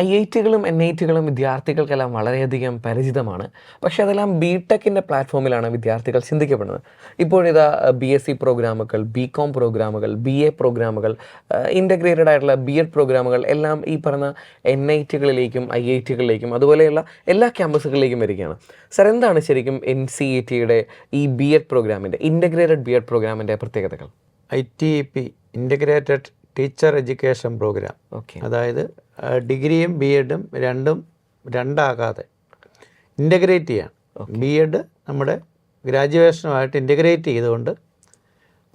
IITകളും NITകളും വിദ്യാർത്ഥികൾക്കെല്ലാം വളരെയധികം പരിചിതമാണ്. പക്ഷേ അതെല്ലാം ബിടെക്കിൻ്റെ പ്ലാറ്റ്ഫോമിലാണ് വിദ്യാർത്ഥികൾ ചിന്തിക്കപ്പെടുന്നത്. ഇപ്പോഴിതാ BSc പ്രോഗ്രാമുകൾ, BCom പ്രോഗ്രാമുകൾ, BA പ്രോഗ്രാമുകൾ, ഇൻ്റഗ്രേറ്റഡ് ആയിട്ടുള്ള BEd പ്രോഗ്രാമുകൾ എല്ലാം ഈ പറഞ്ഞ NITകളിലേക്കും IITകളിലേക്കും അതുപോലെയുള്ള എല്ലാ ക്യാമ്പസുകളിലേക്കും വരികയാണ്. സർ, എന്താണ് ശരിക്കും NCETയുടെ ഈ BEd പ്രോഗ്രാമിൻ്റെ, ഇൻ്റഗ്രേറ്റഡ് BEd പ്രോഗ്രാമിൻ്റെ പ്രത്യേകതകൾ? ITEP integrated teacher education programme, അതായത് ഡിഗ്രിയും BEdും രണ്ടാകാതെ ഇൻ്റഗ്രേറ്റ് ചെയ്യാൻ. BEd നമ്മുടെ ഗ്രാജുവേഷനുമായിട്ട് ഇൻ്റഗ്രേറ്റ് ചെയ്തുകൊണ്ട്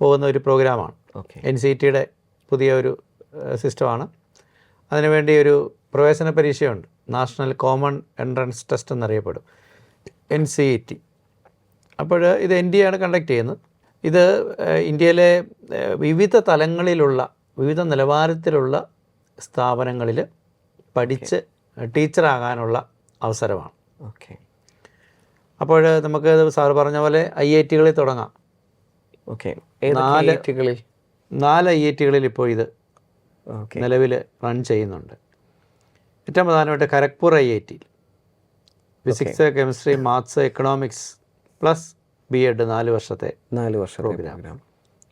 പോകുന്ന ഒരു പ്രോഗ്രാമാണ്. NCETയുടെ പുതിയ ഒരു സിസ്റ്റമാണ്. അതിനുവേണ്ടി ഒരു പ്രവേശന പരീക്ഷയുണ്ട്, നാഷണൽ കോമൺ എൻട്രൻസ് ടെസ്റ്റ് എന്നറിയപ്പെടും, NCET. അപ്പോൾ ഇത് NDA ആണ് കണ്ടക്ട് ചെയ്യുന്നത്. ഇത് ഇന്ത്യയിലെ വിവിധ തലങ്ങളിലുള്ള വിവിധ നിലവാരത്തിലുള്ള സ്ഥാപനങ്ങളിൽ പഠിച്ച് ടീച്ചറാകാനുള്ള അവസരമാണ്. അപ്പോൾ നമുക്ക് സാറ് പറഞ്ഞ പോലെ IITകളിൽ തുടങ്ങാം. 4 IITകളിൽ ഇപ്പോൾ ഇത് നിലവിൽ റൺ ചെയ്യുന്നുണ്ട്. ഏറ്റവും പ്രധാനമായിട്ട് Kharagpur IIT physics, chemistry, maths, economics plus BEd 4 വർഷത്തെ പ്രോഗ്രാം.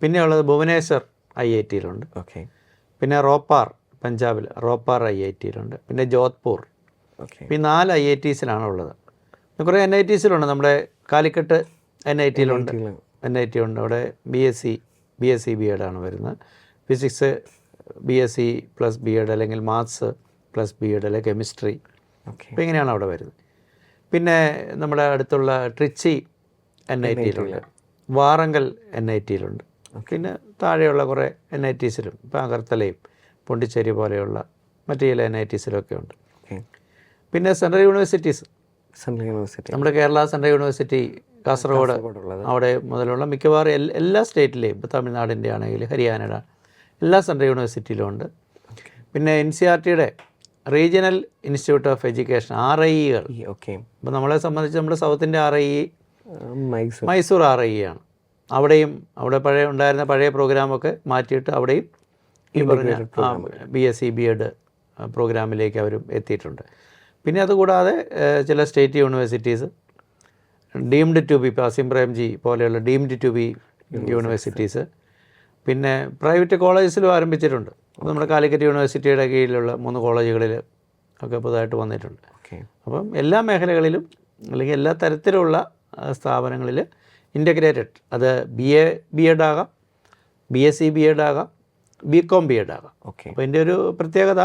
പിന്നെയുള്ളത് ഭുവനേശ്വർ IITയിലുണ്ട്. പിന്നെ റോപ്പാർ, പഞ്ചാബിൽ റോപ്പാർ IITയിലുണ്ട്. പിന്നെ ജോധ്പൂർ. ഈ 4 IITസിലാണ് ഉള്ളത്. കുറേ NITസിലുണ്ട്. നമ്മുടെ കാലിക്കട്ട് NITയിലുണ്ട്, NIT ഉണ്ട്. അവിടെ BSc BEd ആണ് വരുന്നത്. ഫിസിക്സ് BSc പ്ലസ് BEd, അല്ലെങ്കിൽ മാത്സ് പ്ലസ് BEd, അല്ലെങ്കിൽ കെമിസ്ട്രി. അപ്പോൾ ഇങ്ങനെയാണ് അവിടെ വരുന്നത്. പിന്നെ നമ്മുടെ അടുത്തുള്ള ട്രിച്ചി NITയിലുണ്ട്, വാറങ്കൽ NITയിലുണ്ട്. പിന്നെ താഴെയുള്ള കുറേ NITസിലും, ഇപ്പോൾ അഗർത്തലയും പോണ്ടിച്ചേരി പോലെയുള്ള മറ്റു ചില NITസിലൊക്കെ ഉണ്ട്. പിന്നെ സെൻട്രൽ യൂണിവേഴ്സിറ്റീസ്, നമ്മുടെ കേരള സെൻട്രൽ യൂണിവേഴ്സിറ്റി കാസർഗോഡ്, അവിടെ മുതലുള്ള മിക്കവാറും എല്ലാ സ്റ്റേറ്റിലെയും, ഇപ്പോൾ തമിഴ്നാടിൻ്റെ ആണെങ്കിൽ ഹരിയാനയുടെ എല്ലാ സെൻട്രൽ യൂണിവേഴ്സിറ്റിയിലും ഉണ്ട്. പിന്നെ NCERTയുടെ റീജിയണൽ ഇൻസ്റ്റിറ്റ്യൂട്ട് ഓഫ് എഡ്യൂക്കേഷൻ RIEകൾ. ഇപ്പോൾ നമ്മളെ സംബന്ധിച്ച് നമ്മുടെ south India RIE Mysore RIE ആണ്. അവിടെ ഉണ്ടായിരുന്ന പഴയ പ്രോഗ്രാമൊക്കെ മാറ്റിയിട്ട് അവിടെയും ഈ പറഞ്ഞ BSc BEd പ്രോഗ്രാമിലേക്ക് അവരും എത്തിയിട്ടുണ്ട്. പിന്നെ അതുകൂടാതെ ചില state universities deemed to be, Azim Premji പോലെയുള്ള ഡീംഡ് ടു ബി യൂണിവേഴ്സിറ്റീസ്, പിന്നെ പ്രൈവറ്റ് കോളേജസിലും ആരംഭിച്ചിട്ടുണ്ട്. നമ്മുടെ കാലിക്കറ്റ് യൂണിവേഴ്സിറ്റിയുടെ കീഴിലുള്ള 3 കോളേജുകളിൽ ഒക്കെ പുതുതായിട്ട് വന്നിട്ടുണ്ട്. അപ്പം എല്ലാ മേഖലകളിലും അല്ലെങ്കിൽ എല്ലാ തരത്തിലുള്ള സ്ഥാപനങ്ങളിൽ ഇൻ്റഗ്രേറ്റഡ്, അത് BEd ആകാം, BSc BEd ആകാം, BCom BEd ആകാം. അപ്പോൾ ഇതിൻ്റെ ഒരു പ്രത്യേകത,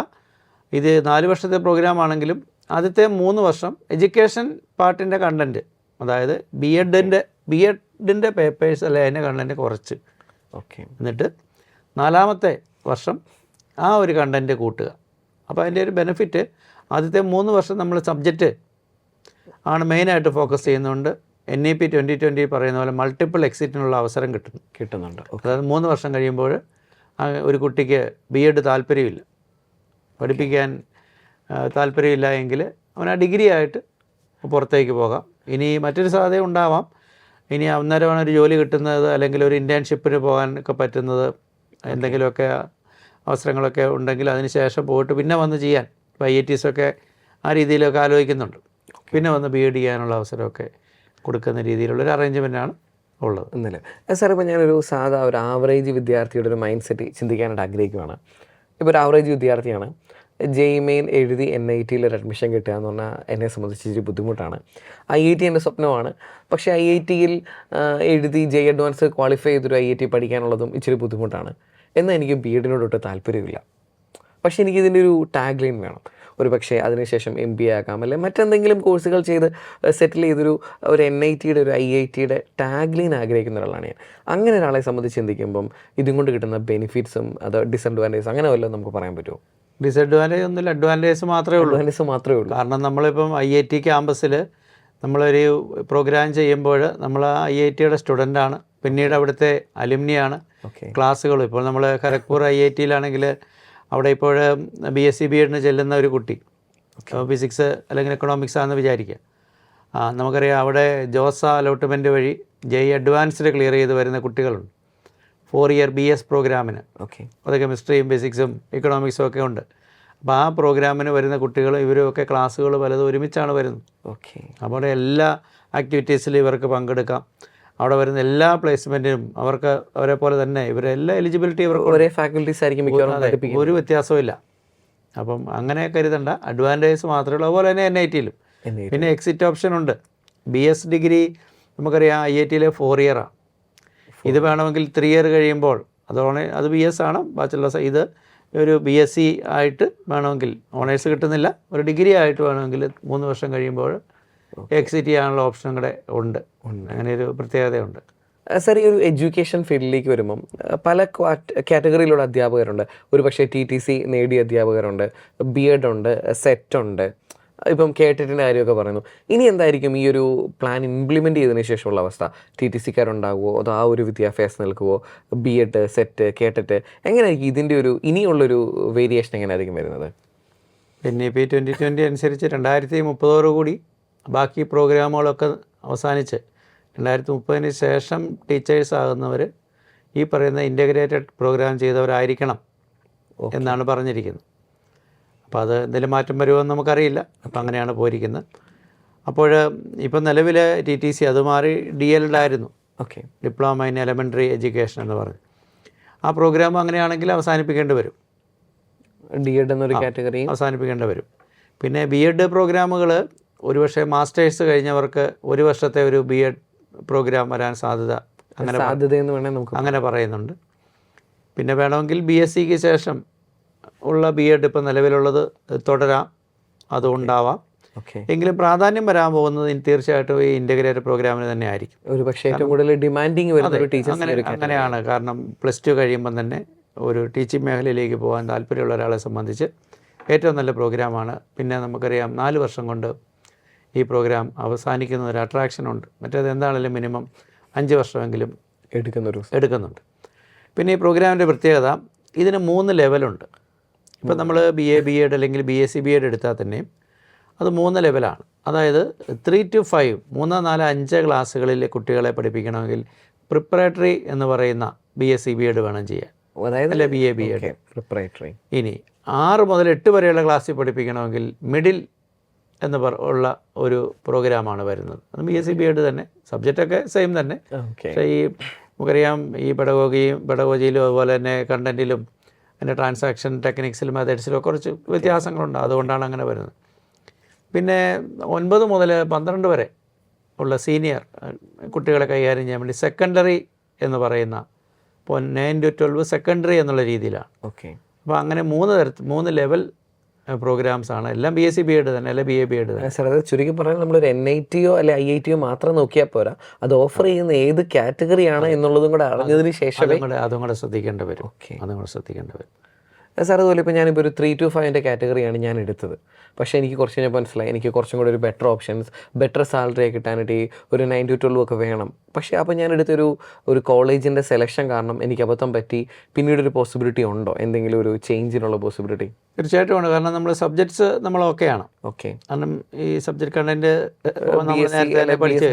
ഇത് 4 വർഷത്തെ പ്രോഗ്രാമാണെങ്കിലും ആദ്യത്തെ 3 വർഷം എഡ്യൂക്കേഷൻ പാർട്ടിൻ്റെ കണ്ടൻറ്റ്, അതായത് BEdൻ്റെ പേപ്പേഴ്സ് അല്ലെ അതിൻ്റെ കണ്ടൻറ്റ് കുറച്ച്, എന്നിട്ട് 4-ാമത്തെ വർഷം ആ ഒരു കണ്ടൻറ്റ് കൂട്ടുക. അപ്പോൾ അതിൻ്റെ ഒരു ബെനിഫിറ്റ്, ആദ്യത്തെ 3 വർഷം നമ്മൾ സബ്ജക്റ്റ് ആണ് മെയിനായിട്ട് ഫോക്കസ് ചെയ്യുന്നുണ്ട്. NEP 2020 പറയുന്ന പോലെ മൾട്ടിപ്പിൾ എക്സിറ്റിനുള്ള അവസരം കിട്ടുന്നുണ്ട്. അതായത് 3 വർഷം കഴിയുമ്പോൾ ഒരു കുട്ടിക്ക് BEd താല്പര്യമില്ല, പഠിപ്പിക്കാൻ താല്പര്യമില്ല എങ്കിൽ അവൻ ആ ഡിഗ്രി ആയിട്ട് പുറത്തേക്ക് പോകാം. ഇനി മറ്റൊരു സാധ്യത ഉണ്ടാവാം, ഇനി അന്നേരമാണ് ഒരു ജോലി കിട്ടുന്നത്, അല്ലെങ്കിൽ ഒരു ഇൻറ്റേൺഷിപ്പിന് പോകാനൊക്കെ പറ്റുന്നത്, എന്തെങ്കിലുമൊക്കെ അവസരങ്ങളൊക്കെ ഉണ്ടെങ്കിൽ അതിന് ശേഷം പോയിട്ട് പിന്നെ വന്ന് ചെയ്യാൻ. ഇപ്പോൾ IITസൊക്കെ ആ രീതിയിലൊക്കെ ആലോചിക്കുന്നുണ്ട്. പിന്നെ വന്ന് BEd ചെയ്യാനുള്ള അവസരമൊക്കെ കൊടുക്കുന്ന രീതിയിലുള്ളൊരു അറേഞ്ച്മെൻറ്റാണ് ഉള്ളത്. എന്നല്ലേ സാർ, ഇപ്പോൾ ഞാനൊരു ഒരു ആവറേജ് വിദ്യാർത്ഥിയുടെ ഒരു മൈൻഡ് സെറ്റ് ചിന്തിക്കാനായിട്ട് ആഗ്രഹിക്കുകയാണ്. ഇപ്പോൾ ഒരു ആവറേജ് വിദ്യാർത്ഥിയാണ്, JEE മെയിൻ എഴുതി NITയിൽ ഒരു അഡ്മിഷൻ കിട്ടുക എന്ന് പറഞ്ഞാൽ എന്നെ സംബന്ധിച്ച് ഇച്ചിരി ബുദ്ധിമുട്ടാണ്. IIT എൻ്റെ സ്വപ്നമാണ്. പക്ഷേ IITയിൽ എഴുതി JEE അഡ്വാൻസ് ക്വാളിഫൈ ചെയ്തൊരു IIT പഠിക്കാനുള്ളതും ഇച്ചിരി ബുദ്ധിമുട്ടാണ്. എന്നാൽ എനിക്ക് BEdനോടൊട്ട് താല്പര്യമില്ല. പക്ഷേ എനിക്കിതിൻ്റെ ഒരു ടാഗ് ലൈൻ വേണം. ഒരു പക്ഷേ അതിനുശേഷം MBA ആക്കാം, അല്ലെങ്കിൽ മറ്റെന്തെങ്കിലും കോഴ്സുകൾ ചെയ്ത് സെറ്റിൽ ചെയ്തൊരു NITയുടെ ഒരു IITയുടെ ടാഗ് ലൈൻ ആഗ്രഹിക്കുന്ന ഒരാളാണ് ഞാൻ. അങ്ങനെ ഒരാളെ സംബന്ധിച്ച് ചിന്തിക്കുമ്പം ഇതും കൊണ്ട് കിട്ടുന്ന ബെനിഫിറ്റ്സും അത് ഡിസഡ്വാൻറ്റേജ് അങ്ങനെ വല്ലതും നമുക്ക് പറയാൻ പറ്റുമോ? ഡിസഡ്വാൻറ്റേജ് ഒന്നുമില്ല, അഡ്വാൻറ്റേജ് മാത്രമേ ഉള്ളൂ. കാരണം നമ്മളിപ്പം IIT ക്യാമ്പസിൽ നമ്മളൊരു പ്രോഗ്രാം ചെയ്യുമ്പോൾ നമ്മൾ IITയുടെ സ്റ്റുഡൻ്റാണ്, പിന്നീട് അവിടുത്തെ അലുമിനിയാണ്. ക്ലാസ്സുകൾ ഇപ്പോൾ നമ്മൾ ഖരഗ്പൂർ IITയിലാണെങ്കിൽ അവിടെ ഇപ്പോൾ BSc BEdന് ചെല്ലുന്ന ഒരു കുട്ടി ഫിസിക്സ് അല്ലെങ്കിൽ എക്കണോമിക്സ് ആണെന്ന് വിചാരിക്കുക. നമുക്കറിയാം അവിടെ ജോസ അലോട്ട്മെൻറ്റ് വഴി JEE അഡ്വാൻസ്ഡ് ക്ലിയർ ചെയ്ത് വരുന്ന കുട്ടികളുണ്ട്. 4 ഇയർ BS പ്രോഗ്രാമിന്. അത് കെമിസ്ട്രിയും ഫിസിക്സും എക്കണോമിക്സും ഒക്കെ ഉണ്ട്. അപ്പോൾ ആ പ്രോഗ്രാമിന് വരുന്ന കുട്ടികൾ ഇവരൊക്കെ ക്ലാസ്സുകൾ പലതും ഒരുമിച്ചാണ് വരുന്നത്. ഓക്കെ. അവിടെ എല്ലാ ആക്ടിവിറ്റീസിലും ഇവർക്ക് പങ്കെടുക്കാം. അവിടെ വരുന്ന എല്ലാ പ്ലേസ്മെൻറ്റിനും അവർക്ക് അവരെ പോലെ തന്നെ ഇവരെല്ലാ എലിജിബിലിറ്റി ഇവർക്ക് ഒരേ ഫാക്കൽറ്റീസ് ആയിരിക്കും മിക്കവാറും പഠിപ്പിക്കുന്നത്. ഒരു വ്യത്യാസവും ഇല്ല. അപ്പം അങ്ങനെ കരുതണ്ട, അഡ്വാൻറ്റേജ് മാത്രമേ ഉള്ളൂ. അതുപോലെ തന്നെ NIT-ലും പിന്നെ എക്സിറ്റ് ഓപ്ഷൻ ഉണ്ട്. BS ഡിഗ്രി നമുക്കറിയാം IIT-ലെ 4 ഇയറാണ്. ഇത് വേണമെങ്കിൽ 3 ഇയർ കഴിയുമ്പോൾ അത് BS ആണ്, ബാച്ചുലേഴ്സ്. ഇത് ഒരു BSc ആയിട്ട് വേണമെങ്കിൽ ഓണേഴ്സ് കിട്ടുന്നില്ല, ഒരു ഡിഗ്രി ആയിട്ട് വേണമെങ്കിൽ 3 വർഷം കഴിയുമ്പോൾ എക്സിറ്റ് ചെയ്യാനുള്ള ഓപ്ഷൻ കൂടെ ഉണ്ട്. അങ്ങനെ ഒരു പ്രത്യേകതയുണ്ട്. സാർ, ഈ ഒരു എഡ്യൂക്കേഷൻ ഫീൽഡിലേക്ക് വരുമ്പം പല കാറ്റഗറിയിലുള്ള അധ്യാപകരുണ്ട്. ഒരു പക്ഷേ TTC നേടിയ അധ്യാപകരുണ്ട്, B.Ed ഉണ്ട്, സെറ്റ് ഉണ്ട്, ഇപ്പം കേട്ടിട്ടിൻ്റെ കാര്യമൊക്കെ പറയുന്നു. ഇനി എന്തായിരിക്കും ഈ ഒരു പ്ലാൻ ഇംപ്ലിമെൻറ്റ് ചെയ്തതിന് ശേഷമുള്ള അവസ്ഥ? TTCക്കാരുണ്ടാകുമോ, അതോ ആ ഒരു വിദ്യാഭ്യാസം നിൽക്കുമോ? B.Ed, സെറ്റ്, കേട്ടിട്ട് എങ്ങനെയായിരിക്കും ഇതിൻ്റെ ഒരു ഇനിയുള്ളൊരു വേരിയേഷൻ എങ്ങനെയായിരിക്കും വരുന്നത്? NEP 2020 അനുസരിച്ച് 2030 ബാക്കി പ്രോഗ്രാമുകളൊക്കെ അവസാനിച്ച് 2030 ശേഷം ടീച്ചേഴ്സ് ആകുന്നവർ ഈ പറയുന്ന ഇൻ്റഗ്രേറ്റഡ് പ്രോഗ്രാം ചെയ്തവരായിരിക്കണം എന്നാണ് പറഞ്ഞിരിക്കുന്നത്. അപ്പോൾ അത് എന്തെങ്കിലും മാറ്റം വരുമോയെന്ന് നമുക്കറിയില്ല. അപ്പോൾ അങ്ങനെയാണ് പോയിരിക്കുന്നത്. അപ്പോൾ ഇപ്പം നിലവിൽ TTC അത് മാറി DLED ആയിരുന്നു. Okay. Diploma in elementary education എന്ന് പറഞ്ഞു. ആ പ്രോഗ്രാം അങ്ങനെയാണെങ്കിൽ അവസാനിപ്പിക്കേണ്ടി വരും. D.Ed എന്നൊരു കാറ്റഗറി അവസാനിപ്പിക്കേണ്ടി വരും. പിന്നെ B.Ed പ്രോഗ്രാമുകൾ ഒരുപക്ഷെ മാസ്റ്റേഴ്സ് കഴിഞ്ഞവർക്ക് 1 വർഷത്തെ ഒരു B.Ed പ്രോഗ്രാം വരാൻ സാധ്യതയെന്ന് വേണേൽ നമുക്ക് അങ്ങനെ പറയുന്നുണ്ട്. പിന്നെ വേണമെങ്കിൽ BScക്ക് ശേഷം ഉള്ള B.Ed ഇപ്പോൾ നിലവിലുള്ളത് തുടരാം, അതുണ്ടാവാം. എങ്കിലും പ്രാധാന്യം വരാൻ പോകുന്നത് തീർച്ചയായിട്ടും ഈ ഇൻ്റഗ്രേറ്റഡ് പ്രോഗ്രാമിന് തന്നെ ആയിരിക്കും. ഒരു പക്ഷേ ഏറ്റവും കൂടുതൽ ഡിമാൻഡിങ് വരുന്ന ഒരു ടീച്ചർ അങ്ങനെയാണ്. കാരണം +2 കഴിയുമ്പം തന്നെ ഒരു ടീച്ചിങ് മേഖലയിലേക്ക് പോകാൻ താല്പര്യമുള്ള ഒരാളെ സംബന്ധിച്ച് ഏറ്റവും നല്ല പ്രോഗ്രാമാണ്. പിന്നെ നമുക്കറിയാം 4 വർഷം കൊണ്ട് ഈ പ്രോഗ്രാം അവസാനിക്കുന്ന ഒരു അട്രാക്ഷനുണ്ട്. മറ്റേത് എന്താണെങ്കിലും മിനിമം 5 വർഷമെങ്കിലും എടുക്കുന്നുണ്ട്. പിന്നെ ഈ പ്രോഗ്രാമിൻ്റെ പ്രത്യേകത, ഇതിന് 3 ലെവലുണ്ട്. ഇപ്പം നമ്മൾ BA, B.Ed അല്ലെങ്കിൽ BSc B.Ed എടുത്താൽ തന്നെയും അത് 3 ലെവലാണ്. അതായത് 3 to 5, 3, 4, 5 ക്ലാസ്സുകളിലെ കുട്ടികളെ പഠിപ്പിക്കണമെങ്കിൽ പ്രിപ്പറേറ്ററി എന്ന് പറയുന്ന BSc B.Ed വേണം ചെയ്യാൻ, അല്ലെ BA B.Ed പ്രിപ്പറേറ്ററി. ഇനി 6 മുതൽ 8 വരെയുള്ള ക്ലാസ്സിൽ പഠിപ്പിക്കണമെങ്കിൽ മിഡിൽ എന്ന് ഉള്ള ഒരു പ്രോഗ്രാമാണ് വരുന്നത്. അത് BSc B.Ed തന്നെ, സബ്ജക്റ്റൊക്കെ സെയിം തന്നെ. പക്ഷേ ഈ നമുക്കറിയാം ഈ പെഡഗോജിയിലും അതുപോലെ തന്നെ കണ്ടൻറ്റിലും അതിൻ്റെ ട്രാൻസാക്ഷൻ ടെക്നിക്സിലും മെത്തേഡ്സിലും കുറച്ച് വ്യത്യാസങ്ങളുണ്ട്. അതുകൊണ്ടാണ് അങ്ങനെ വരുന്നത്. പിന്നെ 9 മുതൽ 12 വരെ ഉള്ള സീനിയർ കുട്ടികളെ കൈകാര്യം ചെയ്യാൻ വേണ്ടി സെക്കൻഡറി എന്ന് പറയുന്ന, ഇപ്പോൾ 9 to 12 സെക്കൻഡറി എന്നുള്ള രീതിയിലാണ്. അപ്പോൾ അങ്ങനെ 3 ലെവൽ പ്രോഗ്രാംസ് ആണ്. എല്ലാം BSc B.Ed തന്നെ, അല്ലെ BA B.Ed തന്നെ. സാർ, അത് ചുരുക്കി പറഞ്ഞാൽ നമ്മളൊരു NIT-യോ അല്ലെ IIT-യോ മാത്രം നോക്കിയാൽ പോരാ, അത് ഓഫർ ചെയ്യുന്ന ഏത് കാറ്റഗറിയാണ് എന്നുള്ളതും കൂടെ അറിഞ്ഞതിന് ശേഷം അതും കൂടെ ശ്രദ്ധിക്കേണ്ടി വരും. സാർ, അതുപോലെ ഇപ്പോൾ ഞാനിപ്പോൾ ഒരു 3 to 5 കാറ്റഗറിയാണ് ഞാൻ എടുത്തത്. പക്ഷേ എനിക്ക് കുറച്ച് കഴിഞ്ഞപ്പോൾ മനസ്സിലായി എനിക്ക് കുറച്ചും കൂടെ ഒരു ബെറ്റർ ഓപ്ഷൻസ്, ബെറ്റർ സാലറി കിട്ടാനായിട്ട് ഈ ഒരു 9 to 12 ഒക്കെ വേണം. പക്ഷേ അപ്പോൾ ഞാൻ എടുത്തൊരു കോളേജിൻ്റെ സെലക്ഷൻ കാരണം എനിക്ക് അബദ്ധം പറ്റി. പിന്നീടൊരു പോസിബിലിറ്റി ഉണ്ടോ, എന്തെങ്കിലും ഒരു ചേഞ്ചിനുള്ള പോസിബിലിറ്റി? തീർച്ചയായിട്ടും ഉണ്ട്. കാരണം നമ്മൾ സബ്ജക്ട്സ് നമ്മൾ ഓക്കെയാണ്. കാരണം ഈ സബ്ജക്ട് കണ്ടന്റ്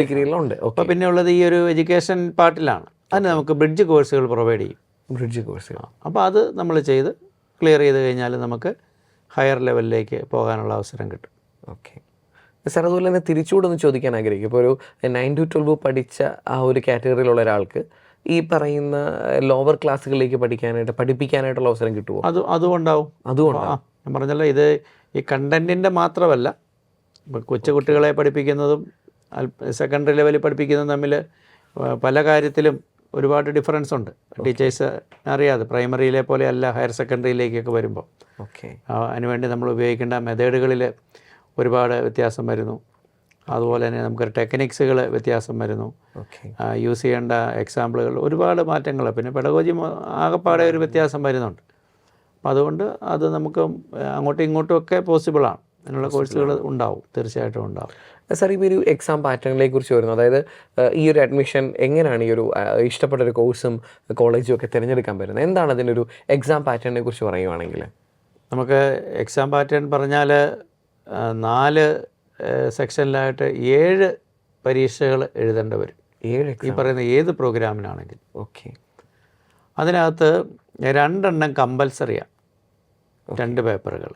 ഡിഗ്രിയിലുണ്ട്. അപ്പോൾ പിന്നെ ഉള്ളത് ഈ ഒരു എഡ്യൂക്കേഷൻ പാർട്ടിലാണ്. അതിന് നമുക്ക് ബ്രിഡ്ജ് കോഴ്സുകൾ പ്രൊവൈഡ് ചെയ്യും. ബ്രിഡ്ജ് കോഴ്സുകൾ. അപ്പോൾ അത് നമ്മൾ ചെയ്ത് ക്ലിയർ ചെയ്ത് കഴിഞ്ഞാൽ നമുക്ക് ഹയർ ലെവലിലേക്ക് പോകാനുള്ള അവസരം കിട്ടും. ഓക്കെ സാർ, അതുപോലെ തന്നെ തിരിച്ചുകൂടൊന്ന് ചോദിക്കാൻ ആഗ്രഹിക്കും. ഇപ്പോൾ ഒരു 9 to 12 പഠിച്ച ആ ഒരു കാറ്റഗറിയിലുള്ള ഒരാൾക്ക് ഈ പറയുന്ന ലോവർ ക്ലാസ്സുകളിലേക്ക് പഠിപ്പിക്കാനായിട്ടുള്ള അവസരം കിട്ടുമോ? അതുകൊണ്ടാവും. ഞാൻ പറഞ്ഞല്ലോ, ഇത് ഈ കണ്ടൻറ്റിൻ്റെ മാത്രമല്ല, കൊച്ചു കുട്ടികളെ പഠിപ്പിക്കുന്നതും സെക്കൻഡറി ലെവലിൽ പഠിപ്പിക്കുന്നതും തമ്മിൽ പല കാര്യത്തിലും ഒരുപാട് ഡിഫറൻസ് ഉണ്ട്. ടീച്ചേഴ്സ് അറിയാതെ പ്രൈമറിയിലെ പോലെ അല്ല ഹയർ സെക്കൻഡറിയിലേക്കൊക്കെ വരുമ്പോൾ അതിനുവേണ്ടി നമ്മൾ ഉപയോഗിക്കേണ്ട മെത്തേഡുകളിൽ ഒരുപാട് വ്യത്യാസം വരുന്നു. അതുപോലെ തന്നെ നമുക്ക് ടെക്നിക്സുകൾ വ്യത്യാസം വരുന്നു. യൂസ് ചെയ്യേണ്ട എക്സാമ്പിളുകൾ ഒരുപാട് മാറ്റങ്ങൾ, പിന്നെ പെഡഗോജി ആകെപ്പാടെ ഒരു വ്യത്യാസം വരുന്നുണ്ട്. അപ്പം അതുകൊണ്ട് അത് നമുക്ക് അങ്ങോട്ടും ഇങ്ങോട്ടും ഒക്കെ പോസിബിളാണ്. അതിനുള്ള കോഴ്സുകൾ ഉണ്ടാവും, തീർച്ചയായിട്ടും ഉണ്ടാവും. സാർ, ഇപ്പോൾ ഒരു എക്സാം പാറ്റേണിനെ കുറിച്ച് വരുന്നു. അതായത് ഈ ഒരു അഡ്മിഷൻ എങ്ങനെയാണ് ഈ ഒരു ഇഷ്ടപ്പെട്ട ഒരു കോഴ്സും കോളേജും ഒക്കെ തിരഞ്ഞെടുക്കാൻ പറ്റുന്നത്? എന്താണ് അതിനൊരു എക്സാം പാറ്റേണിനെ കുറിച്ച് പറയുവാണെങ്കിൽ? നമുക്ക് എക്സാം പാറ്റേൺ പറഞ്ഞാൽ 4 സെക്ഷനിലായിട്ട് 7 പരീക്ഷകൾ എഴുതേണ്ടി വരും. 7 ഈ പറയുന്ന ഏത് പ്രോഗ്രാമിനാണെങ്കിൽ. അതിനകത്ത് 2 കമ്പൽസറിയാണ്, 2 പേപ്പറുകൾ.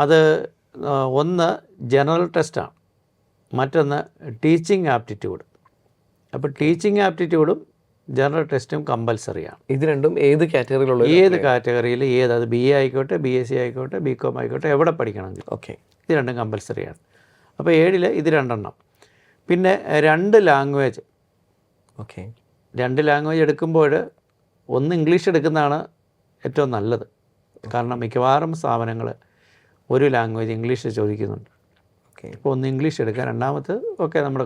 അത് ഒന്ന് ജനറൽ ടെസ്റ്റാണ്, മറ്റൊന്ന് ടീച്ചിങ് ആപ്റ്റിറ്റ്യൂഡ്. അപ്പോൾ ടീച്ചിങ് ആപ്റ്റിറ്റ്യൂഡും ജനറൽ ടെസ്റ്റും കമ്പൽസറിയാണ്. ഇത് രണ്ടും ഏത് കാറ്റഗറിയിലുള്ള ഏത് കാറ്റഗറിയിൽ അത് BA ആയിക്കോട്ടെ, BSc ആയിക്കോട്ടെ, BCom ആയിക്കോട്ടെ, എവിടെ പഠിക്കണമെങ്കിൽ ഓക്കെ ഇത് രണ്ടും കമ്പൽസറിയാണ്. അപ്പോൾ 7 ഇത് 2 പിന്നെ 2 ലാംഗ്വേജ്. ഓക്കെ 2 ലാംഗ്വേജ് എടുക്കുമ്പോൾ ഒന്ന് ഇംഗ്ലീഷ് എടുക്കുന്നതാണ് ഏറ്റവും നല്ലത്. കാരണം മിക്കവാറും സ്ഥാപനങ്ങൾ ഒരു ലാംഗ്വേജ് ഇംഗ്ലീഷ് ചോദിക്കുന്നുണ്ട്. ഓക്കെ ഇപ്പോൾ ഒന്ന് ഇംഗ്ലീഷ് എടുക്കുക, രണ്ടാമത് നമ്മുടെ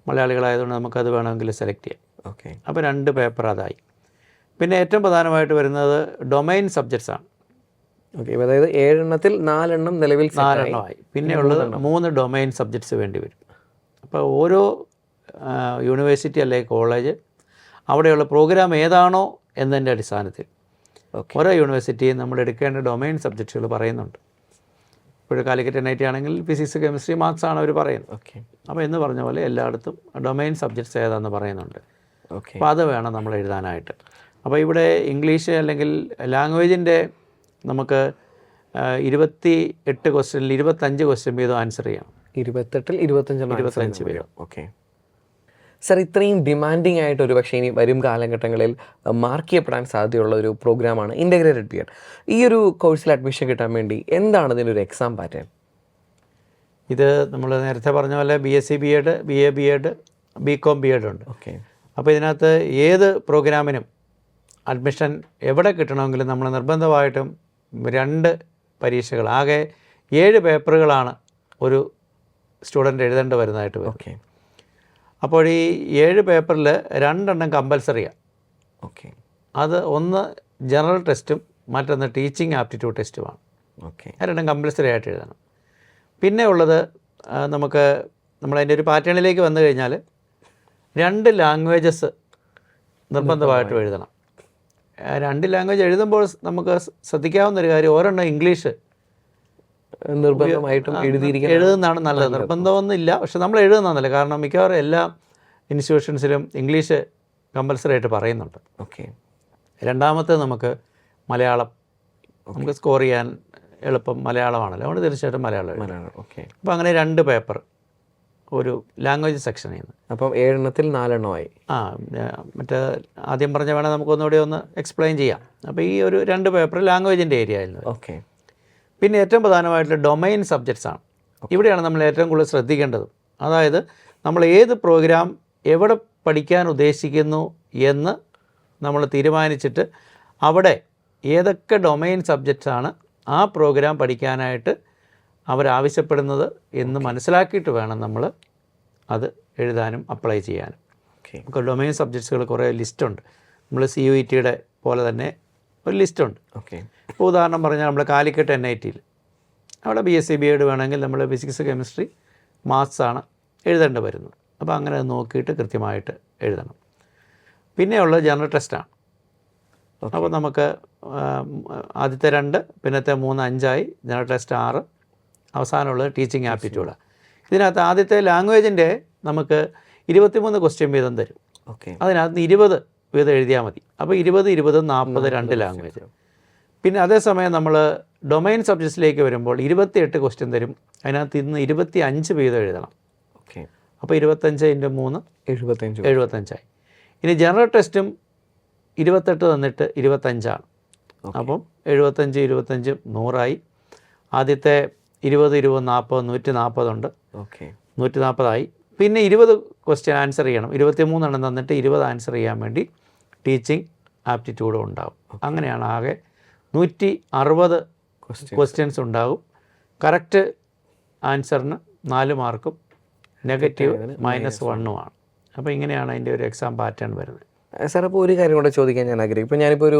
മലയാളികളായതുകൊണ്ട് നമുക്കത് വേണമെങ്കിൽ സെലക്ട് ചെയ്യാം. ഓക്കെ അപ്പോൾ 2 പേപ്പർ അതായി. പിന്നെ ഏറ്റവും പ്രധാനമായിട്ട് വരുന്നത് ഡൊമൈൻ സബ്ജക്ട്സ് ആണ്. ഓക്കെ അതായത് 7 എണ്ണത്തിൽ 4 എണ്ണം നിലവിൽ 4 എണ്ണമായി. പിന്നെ ഉള്ളത് 3 ഡൊമൈൻ സബ്ജക്ട്സ് വേണ്ടി വരും. അപ്പോൾ ഓരോ യൂണിവേഴ്സിറ്റി അല്ലെങ്കിൽ കോളേജ് അവിടെയുള്ള പ്രോഗ്രാം ഏതാണോ എന്നതിൻ്റെ അടിസ്ഥാനത്തിൽ ഓരോ യൂണിവേഴ്സിറ്റിയും നമ്മൾ എടുക്കേണ്ട ഡൊമൈൻ സബ്ജക്റ്റുകൾ പറയുന്നുണ്ട്. ഇപ്പോൾ കാലിക്കറ്റ് NIT ആണെങ്കിൽ ഫിസിക്സ്, കെമിസ്ട്രി, മാത്സ് ആണ് അവർ പറയുന്നത്. ഓക്കെ അപ്പോൾ എന്ന് പറഞ്ഞ പോലെ എല്ലായിടത്തും ഡൊമൈൻ സബ്ജക്ട്സ് ഏതാണെന്ന് പറയുന്നുണ്ട്. ഓക്കെ അപ്പോൾ അത് വേണം നമ്മൾ എഴുതാനായിട്ട്. അപ്പോൾ ഇവിടെ ഇംഗ്ലീഷ് അല്ലെങ്കിൽ ലാംഗ്വേജിൻ്റെ നമുക്ക് 28 ക്വസ്റ്റ്യനിൽ 25 ക്വസ്റ്റ്യൻ വീതം ആൻസർ ചെയ്യണം. 28ൽ 25 വീതം. ഓക്കെ സർ, ഇത്രയും ഡിമാൻഡിങ് ആയിട്ട് ഒരു പക്ഷേ ഇനി വരും കാലഘട്ടങ്ങളിൽ മാർക്ക് ചെയ്യപ്പെടാൻ സാധ്യതയുള്ള ഒരു പ്രോഗ്രാമാണ് ഇൻ്റഗ്രേറ്റഡ് BEd. ഈ ഒരു കോഴ്സിൽ അഡ്മിഷൻ കിട്ടാൻ വേണ്ടി എന്താണ് ഇതിനൊരു എക്സാം പാറ്റേൺ? ഇത് നമ്മൾ നേരത്തെ പറഞ്ഞ പോലെ BSc BEd, BA BEd, BCom BEd ഉണ്ട്. ഓക്കെ അപ്പോൾ ഇതിനകത്ത് ഏത് പ്രോഗ്രാമിനും അഡ്മിഷൻ എവിടെ കിട്ടണമെങ്കിലും നമ്മൾ നിർബന്ധമായിട്ടും 2 പരീക്ഷകൾ, ആകെ 7 പേപ്പറുകളാണ് ഒരു സ്റ്റുഡൻ്റ് എഴുതേണ്ടി വരുന്നതായിട്ട് വരും. ഓക്കെ അപ്പോൾ ഈ 7 പേപ്പറിൽ 2 എണ്ണം കമ്പൽസറിയാണ്. ഓക്കെ അത് ഒന്ന് ജനറൽ ടെസ്റ്റും മറ്റൊന്ന് ടീച്ചിങ് ആപ്റ്റിറ്റ്യൂഡ് ടെസ്റ്റുമാണ്. ഓക്കെ ആ 2 കമ്പൽസറി ആയിട്ട് എഴുതണം. പിന്നെ ഉള്ളത് നമ്മളതിൻ്റെ ഒരു പാറ്റേണിലേക്ക് വന്നു കഴിഞ്ഞാൽ 2 ലാംഗ്വേജസ് നിർബന്ധമായിട്ടും എഴുതണം. 2 ലാംഗ്വേജ് എഴുതുമ്പോൾ നമുക്ക് ശ്രദ്ധിക്കാവുന്നൊരു കാര്യം, ഒരെണ്ണം ഇംഗ്ലീഷ് നിർബന്ധമായിട്ടും എഴുതുന്നതാണ് നല്ലത്. നിർബന്ധമൊന്നുമില്ല, പക്ഷെ നമ്മൾ എഴുതുന്നതല്ല. കാരണം മിക്കവാറും എല്ലാ ഇൻസ്റ്റിറ്റ്യൂഷൻസിലും ഇംഗ്ലീഷ് കമ്പൽസറി ആയിട്ട് പറയുന്നുണ്ട്. ഓക്കെ രണ്ടാമത്തെ നമുക്ക് മലയാളം, നമുക്ക് സ്കോർ ചെയ്യാൻ എളുപ്പം മലയാളമാണല്ലോ, അതുകൊണ്ട് തീർച്ചയായിട്ടും മലയാളം എഴുതണം. ഓക്കെ അപ്പോൾ അങ്ങനെ 2 പേപ്പർ ഒരു ലാംഗ്വേജ് സെക്ഷനിൽ നിന്ന്. അപ്പം 7 എണ്ണത്തിൽ 4 എണ്ണമായി. മറ്റേ ആദ്യം പറഞ്ഞ വേണേൽ നമുക്കൊന്നുകൂടി ഒന്ന് എക്സ്പ്ലെയിൻ ചെയ്യാം. അപ്പോൾ ഈ ഒരു 2 പേപ്പർ ലാംഗ്വേജിൻ്റെ ഏരിയ ആയിരുന്നു. ഓക്കെ പിന്നെ ഏറ്റവും പ്രധാനമായിട്ടുള്ള ഡൊമൈൻ സബ്ജക്ട്സ് ആണ്. ഇവിടെയാണ് നമ്മൾ ഏറ്റവും കൂടുതൽ ശ്രദ്ധിക്കേണ്ടത്. അതായത് നമ്മൾ ഏത് പ്രോഗ്രാം എവിടെ പഠിക്കാൻ ഉദ്ദേശിക്കുന്നു എന്ന് നമ്മൾ തീരുമാനിച്ചിട്ട് അവിടെ ഏതൊക്കെ ഡൊമൈൻ സബ്ജക്ട്സ് ആണ് ആ പ്രോഗ്രാം പഠിക്കാനായിട്ട് അവരാവശ്യപ്പെടുന്നത് എന്ന് മനസ്സിലാക്കിയിട്ട് വേണം നമ്മൾ അത് എഴുതാനും അപ്ലൈ ചെയ്യാനും. നമുക്ക് ഡൊമൈൻ സബ്ജക്ട്സുകൾ കുറേ ലിസ്റ്റുണ്ട്. നമ്മൾ CUET പോലെ തന്നെ ഒരു ലിസ്റ്റുണ്ട്. ഓക്കെ ഇപ്പോൾ ഉദാഹരണം പറഞ്ഞാൽ നമ്മൾ കാലിക്കറ്റ് NITയിൽ അവിടെ BSc BEd വേണമെങ്കിൽ നമ്മൾ ഫിസിക്സ്, കെമിസ്ട്രി, മാത്സ് ആണ് എഴുതേണ്ടി വരുന്നത്. അപ്പോൾ അങ്ങനെ നോക്കിയിട്ട് കൃത്യമായിട്ട് എഴുതണം. പിന്നെയുള്ളത് ജനറൽ ടെസ്റ്റാണ്. അപ്പോൾ നമുക്ക് ആദ്യത്തെ 2, പിന്നത്തെ 3, 5ആയി. ജനറൽ ടെസ്റ്റ് 6, അവസാനമുള്ളത് ടീച്ചിങ് ആപ്റ്റിറ്റ്യൂഡാണ്. ഇതിനകത്ത് ആദ്യത്തെ ലാംഗ്വേജിൻ്റെ നമുക്ക് 23 ക്വസ്റ്റ്യൻ വീതം തരും. ഓക്കെ അതിനകത്ത് 20 വീതം എഴുതിയാൽ മതി. അപ്പോൾ 20, 20, 40, 2 ലാംഗ്വേജ്. പിന്നെ അതേസമയം നമ്മൾ ഡൊമൈൻ സബ്ജക്ട്സിലേക്ക് വരുമ്പോൾ 28 ക്വസ്റ്റ്യൻ തരും. അതിനകത്ത് ഇന്ന് 25 വീതം എഴുതണം. ഓക്കെ അപ്പോൾ 25 × 3 75ആയി. ഇനി ജനറൽ ടെസ്റ്റും 28 തന്നിട്ട് 25ആണ്. അപ്പം 75, 25, 100ആയി. ആദ്യത്തെ 20, 20, 40, 140 ഉണ്ട്. ഓക്കെ 140ആയി. പിന്നെ 20 ക്വസ്റ്റ്യൻ ആൻസർ ചെയ്യണം. 23 എണ്ണം തന്നിട്ട് 20 ആൻസർ ചെയ്യാൻ വേണ്ടി ടീച്ചിങ് ആപ്റ്റിറ്റ്യൂഡും ഉണ്ടാവും. അങ്ങനെയാണ് ആകെ 160 ക്വസ്റ്റ്യൻസ് ഉണ്ടാകും. കറക്റ്റ് ആൻസറിന് 4 മാർക്കും നെഗറ്റീവ് -1 അപ്പോൾ ഇങ്ങനെയാണ് അതിൻ്റെ ഒരു എക്സാം പാറ്റേൺ വരുന്നത്. സാർ, അപ്പോൾ ഒരു കാര്യം കൂടെ ചോദിക്കാൻ ഞാൻ ആഗ്രഹിക്കും. ഇപ്പോൾ ഞാനിപ്പോൾ ഒരു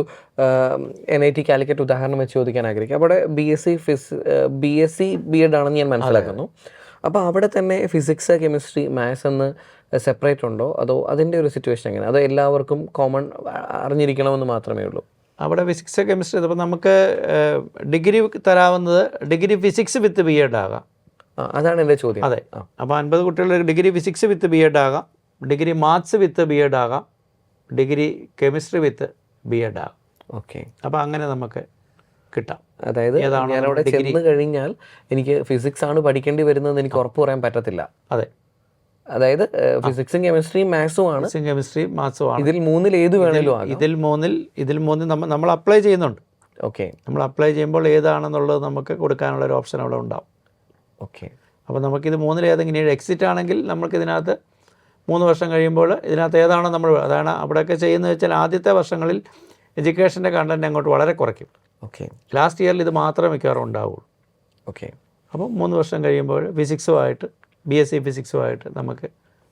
NIT കാലിക്കറ്റ് ഉദാഹരണം വെച്ച് ചോദിക്കാൻ ആഗ്രഹിക്കും. അവിടെ BSc BEd ആണെന്ന് ഞാൻ മനസ്സിലാക്കുന്നു. അപ്പോൾ അവിടെ തന്നെ ഫിസിക്സ്, കെമിസ്ട്രി, മാത്സ് എന്ന് സെപ്പറേറ്റ് ഉണ്ടോ, അതോ അതിൻ്റെ ഒരു സിറ്റുവേഷൻ എങ്ങനെ? അതോ എല്ലാവർക്കും കോമൺ അറിഞ്ഞിരിക്കണമെന്ന് മാത്രമേ ഉള്ളൂ? അവിടെ ഫിസിക്സ്, കെമിസ്ട്രി, അപ്പോൾ നമുക്ക് ഡിഗ്രി തരാവുന്നത് ഡിഗ്രി ഫിസിക്സ് വിത്ത് BEd ആകാം. അതാണ് എൻ്റെ ചോദ്യം. അതെ. അപ്പോൾ 50 കുട്ടികളുടെ ഡിഗ്രി ഫിസിക്സ് വിത്ത് BEd ആകാം, ഡിഗ്രി മാത്സ് വിത്ത് BEd ആകാം, ഡിഗ്രി കെമിസ്ട്രി വിത്ത് BEd ആകാം. ഓക്കെ അപ്പോൾ അങ്ങനെ നമുക്ക് കിട്ടാം. അതായത് ഏതാണോ ഞാൻ അവിടെ ഡിഗ്രി ചെന്ന് കഴിഞ്ഞാൽ എനിക്ക് ഫിസിക്സ് ആണ് പഠിക്കേണ്ടി വരുന്നതെന്ന് എനിക്ക് ഉറപ്പ് പറയാൻ പറ്റത്തില്ല. അതെ, അതായത് ഫിസിക്സും കെമിസ്ട്രിയും മാത്സും ആണ്, ഫിസിക്സും കെമിസ്ട്രി മാത്സും ആണ്. ഇതിൽ മൂന്നിൽ ഏത് വേണേലും ആകാം. ഇതിൽ മൂന്നിൽ നമ്മൾ അപ്ലൈ ചെയ്യുന്നുണ്ട്. ഓക്കെ, നമ്മൾ അപ്ലൈ ചെയ്യുമ്പോൾ ഏതാണെന്നുള്ളത് നമുക്ക് കൊടുക്കാനുള്ള ഒരു ഓപ്ഷൻ അവിടെ ഉണ്ടാവും. ഓക്കെ. അപ്പോൾ നമുക്കിത് മൂന്നിൽ ഏതെങ്കിലും എക്സിറ്റ് ആണെങ്കിൽ നമുക്കിതിനകത്ത് 3 വർഷം കഴിയുമ്പോൾ ഇതിനകത്ത് ഏതാണോ നമ്മൾ, അതാണ് അവിടെയൊക്കെ ചെയ്യുന്നത് വെച്ചാൽ ആദ്യത്തെ വർഷങ്ങളിൽ എഡ്യൂക്കേഷൻ്റെ കണ്ടൻറ്റ് അങ്ങോട്ട് വളരെ കുറയ്ക്കും. ഓക്കെ, ലാസ്റ്റ് ഇയറിൽ ഇത് മാത്രമേ മിക്കവാറും ഉണ്ടാവുള്ളൂ. ഓക്കെ. അപ്പോൾ 3 വർഷം കഴിയുമ്പോൾ ഫിസിക്സുമായിട്ട് BSc ഫിസിക്സുമായിട്ട് നമുക്ക്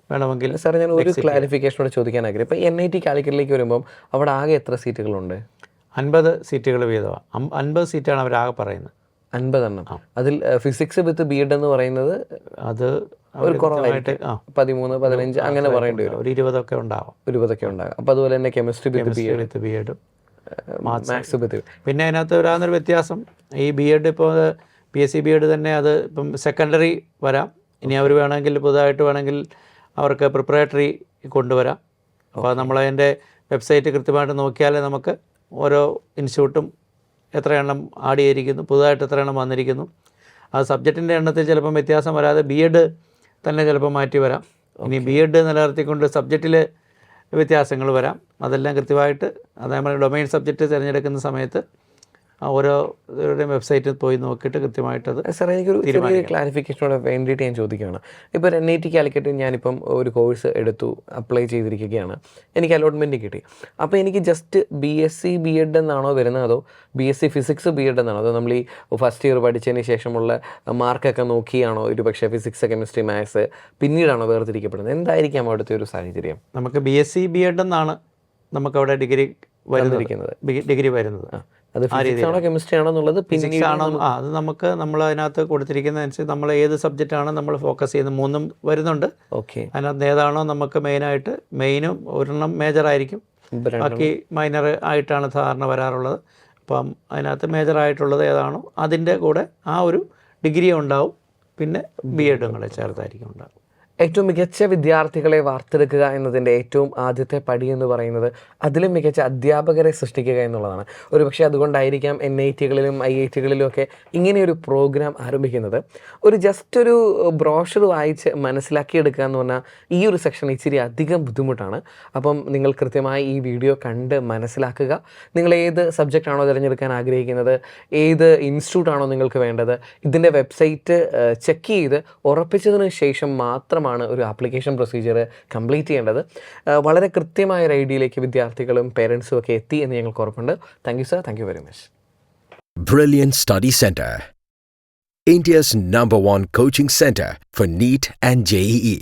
വേണമെങ്കിൽ. സാർ, ഞാൻ ഒരു ക്ലാരിഫിക്കേഷനോട് ചോദിക്കാൻ ആഗ്രഹം. ഇപ്പോൾ NIT കാലിക്കറ്റിലേക്ക് വരുമ്പം അവിടെ ആകെ എത്ര സീറ്റുകളുണ്ട്? 50 സീറ്റുകൾ വീതമാണ്. 50 സീറ്റാണ് അവരാകെ പറയുന്നത്. 50 എണ്ണം. അതിൽ ഫിസിക്സ് വിത്ത് BEd എന്ന് പറയുന്നത് അത് ഒരു കുറവായിട്ട് 13, 15 അങ്ങനെ പറയേണ്ടി വരും. ഒരു 20 ഉണ്ടാവും. 20 ഉണ്ടാകും. അപ്പോൾ അതുപോലെ തന്നെ കെമിസ്ട്രി വിത്ത് BEd, മാത്സ് വിത്ത്. പിന്നെ അതിനകത്ത് വരാവുന്നൊരു വ്യത്യാസം, ഈ BEd ഇപ്പോൾ BSc BEd തന്നെ അത് ഇപ്പം സെക്കൻഡറി വരാം. ഇനി അവർ വേണമെങ്കിൽ പുതുതായിട്ട് വേണമെങ്കിൽ അവർക്ക് പ്രിപ്പറേറ്ററി കൊണ്ടുവരാം. അപ്പോൾ നമ്മളതിൻ്റെ വെബ്സൈറ്റ് കൃത്യമായിട്ട് നോക്കിയാലേ നമുക്ക് ഓരോ ഇൻസ്റ്റിറ്റ്യൂട്ടും എത്ര എണ്ണം ആഡ് ചെയ്തിരിക്കുന്നു, പുതുതായിട്ട് എത്ര എണ്ണം വന്നിരിക്കുന്നു, ആ സബ്ജക്റ്റിൻ്റെ എണ്ണത്തിൽ ചിലപ്പം വ്യത്യാസം വരാതെ BEd തന്നെ ചിലപ്പോൾ മാറ്റി വരാം. ഇനി BEd നിലനിർത്തിക്കൊണ്ട് സബ്ജക്റ്റിൽ വ്യത്യാസങ്ങൾ വരാം. അതെല്ലാം കൃത്യമായിട്ട് അതേപോലെ ഡൊമൈൻ സബ്ജക്റ്റ് തിരഞ്ഞെടുക്കുന്ന സമയത്ത് ഓരോരുടെയും വെബ്സൈറ്റിൽ പോയി നോക്കിയിട്ട് കൃത്യമായിട്ടത്. സാർ, എനിക്കൊരു ചെറിയ ക്ലാരിഫിക്കേഷനോടെ വേണ്ടിയിട്ട് ഞാൻ ചോദിക്കുകയാണ്. ഇപ്പോൾ NIT കാലിക്കറ്റിൽ ഞാനിപ്പം ഒരു കോഴ്സ് എടുത്തു, അപ്ലൈ ചെയ്തിരിക്കുകയാണ്, എനിക്ക് അലോട്ട്മെൻറ്റ് കിട്ടി. അപ്പോൾ എനിക്ക് ജസ്റ്റ് BSc BEd എന്നാണോ വരുന്നത്, അതോ BSc ഫിസിക്സ് BEd എന്നാണോ, അതോ നമ്മൾ ഈ ഫസ്റ്റ് ഇയർ പഠിച്ചതിന് ശേഷമുള്ള മാർക്കൊക്കെ നോക്കിയാണോ ഒരു പക്ഷേ ഫിസിക്സ് കെമിസ്ട്രി മാത്സ് പിന്നീടാണോ വേർതിരിക്കപ്പെടുന്നത്? എന്തായിരിക്കാം അവിടുത്തെ ഒരു സാഹചര്യം? നമുക്ക് BSc BEd എന്നാണ് നമുക്കവിടെ ഡിഗ്രി വരുന്നത്. അത് ഫിസിക്സ് ആണോ കെമിസ്ട്രി ആണോ എന്നുള്ളത് പിന്നീടാണോ അത് നമുക്ക് നമ്മൾ അതിനകത്ത് കൊടുത്തിരിക്കുന്നതനുസരിച്ച് നമ്മൾ ഏത് സബ്ജക്റ്റാണ് നമ്മൾ ഫോക്കസ് ചെയ്യുന്നത്, 3 വരുന്നുണ്ട്. ഓക്കെ, അതിനകത്ത് ഏതാണോ നമുക്ക് മെയിനും ഒരെണ്ണം മേജറായിരിക്കും, ബാക്കി മൈനർ ആയിട്ടാണ് സാധാരണ വരാറുള്ളത്. അപ്പം അതിനകത്ത് മേജറായിട്ടുള്ളത് ഏതാണോ അതിൻ്റെ കൂടെ ആ ഒരു ഡിഗ്രി ഉണ്ടാവും, പിന്നെ BEd കൂടെ ചേർത്തായിരിക്കും ഉണ്ടാവും. ഏറ്റവും മികച്ച വിദ്യാർത്ഥികളെ വാർത്തെടുക്കുക എന്നതിൻ്റെ ഏറ്റവും ആദ്യത്തെ പടി എന്ന് പറയുന്നത് അതിലും മികച്ച അധ്യാപകരെ സൃഷ്ടിക്കുക എന്നുള്ളതാണ്. ഒരുപക്ഷെ അതുകൊണ്ടായിരിക്കാം NITകളിലും IITകളിലും ഒക്കെ ഇങ്ങനെയൊരു പ്രോഗ്രാം ആരംഭിക്കുന്നത്. ജസ്റ്റ് ഒരു ബ്രോഷർ വായിച്ച് മനസ്സിലാക്കിയെടുക്കുക എന്ന് പറഞ്ഞാൽ ഈ ഒരു സെക്ഷൻ ഇച്ചിരി അധികം ബുദ്ധിമുട്ടാണ്. അപ്പം നിങ്ങൾ കൃത്യമായി ഈ വീഡിയോ കണ്ട് മനസ്സിലാക്കുക. നിങ്ങൾ ഏത് സബ്ജക്റ്റാണോ തിരഞ്ഞെടുക്കാൻ ആഗ്രഹിക്കുന്നത്, ഏത് ഇൻസ്റ്റിറ്റ്യൂട്ടാണോ നിങ്ങൾക്ക് വേണ്ടത്, ഇതിൻ്റെ വെബ്സൈറ്റ് ചെക്ക് ചെയ്ത് ഉറപ്പിച്ചതിന് ശേഷം മാത്രം ഒരു ആപ്ലിക്കേഷൻ പ്രൊസീജിയർ കംപ്ലീറ്റ് ചെയ്യേണ്ടത്. വളരെ കൃത്യമായ ഒരു ഐഡിയയിലേക്ക് വിദ്യാർത്ഥികളും പേരൻസും ഒക്കെ എത്തി എന്ന് ഞങ്ങൾക്ക് ഉറപ്പുണ്ട്. Thank you sir, thank you very much. Brilliant Study Center, India's #1 coaching center for NEET and JEE.